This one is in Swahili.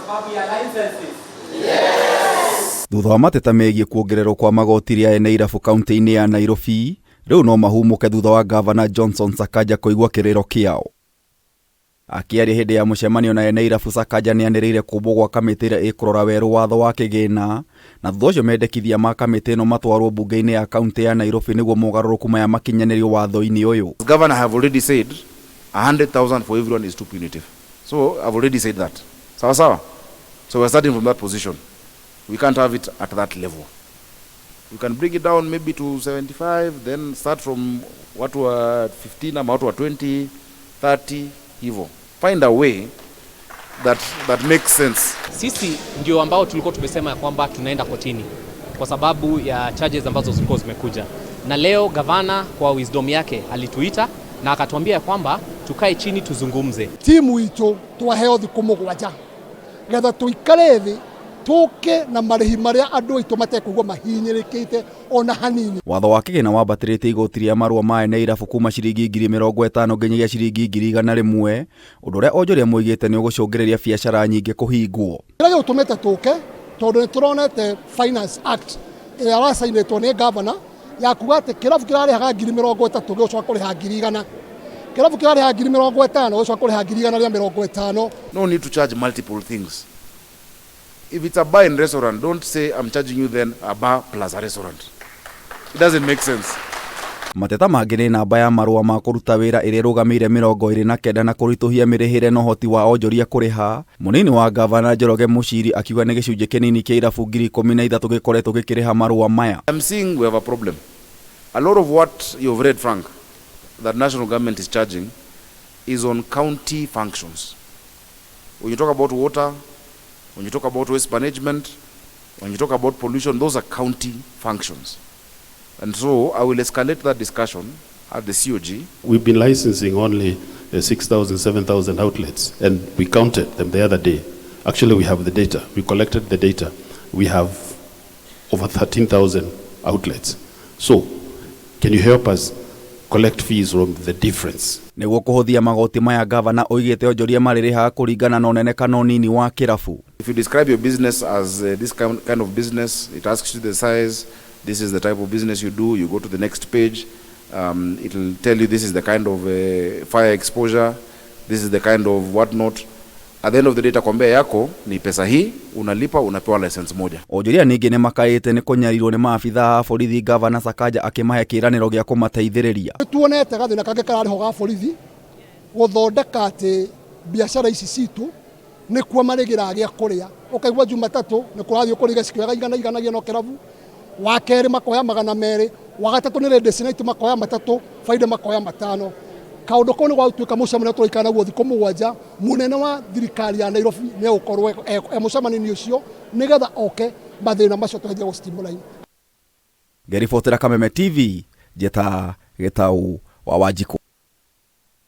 sababu ya licenses. Thutha wa mateta megiĩ kuongererwo kwa magoti rĩa ene irabu kaunti-inĩ ya Nairobi, rĩu no mahumuke thutha wa ngavana Johnson Sakaja kũigua kĩrĩro kĩao. Akĩaria hĩndĩ ya mũcemanio na ene irabu, Sakaja nĩanĩrĩire kũmbwo gwa kamĩtĩ ĩrĩa ĩkũrora werũ watho wa kĩgĩna, na thutha ũcio mendekithia ma kamĩtĩ ĩno matwarwo mbunge-inĩ ya kaunti ya Nairobi nĩguo mogarũrũku maya makinyanĩrio watho-inĩ ũyũ. The governor have already said 100,000 for everyone is too punitive. So I've already said that. Sawa sawa. So we're starting from that position. We can't have it at that level. We can bring it down maybe to 75, then start from what were 15 ama what were 20, 30 hivyo. Find a way that makes sense. Sisi ndio ambao tulikuwa tumesema kwamba tunaenda kotini kwa sababu ya charges ambazo zilikuwa zimekuja. Na leo gavana kwa wisdom yake alituita na akatuambia kwamba tukae chini tuzungumze. Timu ito twaheo thiku mugwanja. Getha tuikare thi tuke na marihi maria andu aitũ matekũigua mahinyĩrĩkĩte ona hanini. Watho wa kĩgĩna wambatĩrĩte igoti rĩa marua ma ene irabu kuma ciringi 50,000 nginyagia ciringi 100,000, ũndũ ũrĩa onjoria moigĩte nĩ ũgũcũngĩrĩria biacara nyingĩ kũhingwo. Kĩrĩa gĩtũmĩte tũke tondũ nĩtũronete Finance Act ĩrĩa yasainĩtwo nĩ gavana ya kuga atĩ kĩrabu kĩrarĩhaga 30,000 gĩgũcoka kũrĩha 100,000. Kĩrabu kĩrarĩha 50,000 gĩgũcoka kũrĩha 150,000. No need to charge multiple things. If it's a bar and restaurant, don't say I'm charging you then a bar plus a restaurant. It doesn't make sense. Mateta mangĩ nĩ namba ya marua ma kũruta wĩra ĩrĩa ĩrũgamĩire 29 na kũritũhia mĩrĩhĩre na ũhoti wa onjoria kũrĩha. Mũnini wa gavana Njoroge Mũciri akiuga nĩ gĩcunjĩ kĩnini kĩa irabu 13,000 gĩkoretwo gĩkĩrĩha marua maya. I'm seeing we have a problem. A lot of what you've read, Frank, that national government is charging is on county functions. When you talk about water, when you talk about waste management, when you talk about pollution, those are county functions. And so I will escalate that discussion at the COG. We've been licensing only 6,000, 7,000 outlets, and we counted them the other day. Actually, we have the data. We collected the data. We have over 13,000 outlets. So, can you help us collect fees from the difference? Nĩguo kũhũthia magoti maya, gavana oigĩte onjoria marĩrĩhaga kũringana na ũnene kana ũnini wa kĩrabu. If you describe your business as this kind of business, it asks you the size, this is the type of business you do, you go to the next page, it will tell you this is the kind of fire exposure, this is the kind of whatnot. At the end of the day, takwambia yako ni pesa hii, unalipa, unapewa license moja. Onjoria ningĩ nĩ makaĩte nĩ kũnyarirwo nĩ maabitha a borithi, gavana Sakaja akĩmahe kĩĩranĩro gĩa kũmateithĩrĩria. Tuonete gathĩna kangĩ kararĩho ga borithi gũthondeka atĩ biacara ici citũ nĩ kuo marĩgĩra gĩa kũrĩa. Ũkaigua Jumatatũ nĩ kũrathiĩ kũrĩga cikioyaga iganagia no kĩrabu, wa kerĩ makoya 200, wa gatatũ nĩ redestinate makoya 3, faida makoya 5. Kaũndũ kau nĩ gwatuĩka mũcemanio tũraikara naguo thikũ 7. Mũnene wa thirikari ya Nairobi nĩ ũkorwo mũcemanio ũcio nĩgetha oke mathĩna macio tũgerie gũstimulate. Ngeribotera Kameme TV, njeta Gĩtaũ wa Wanjikũ.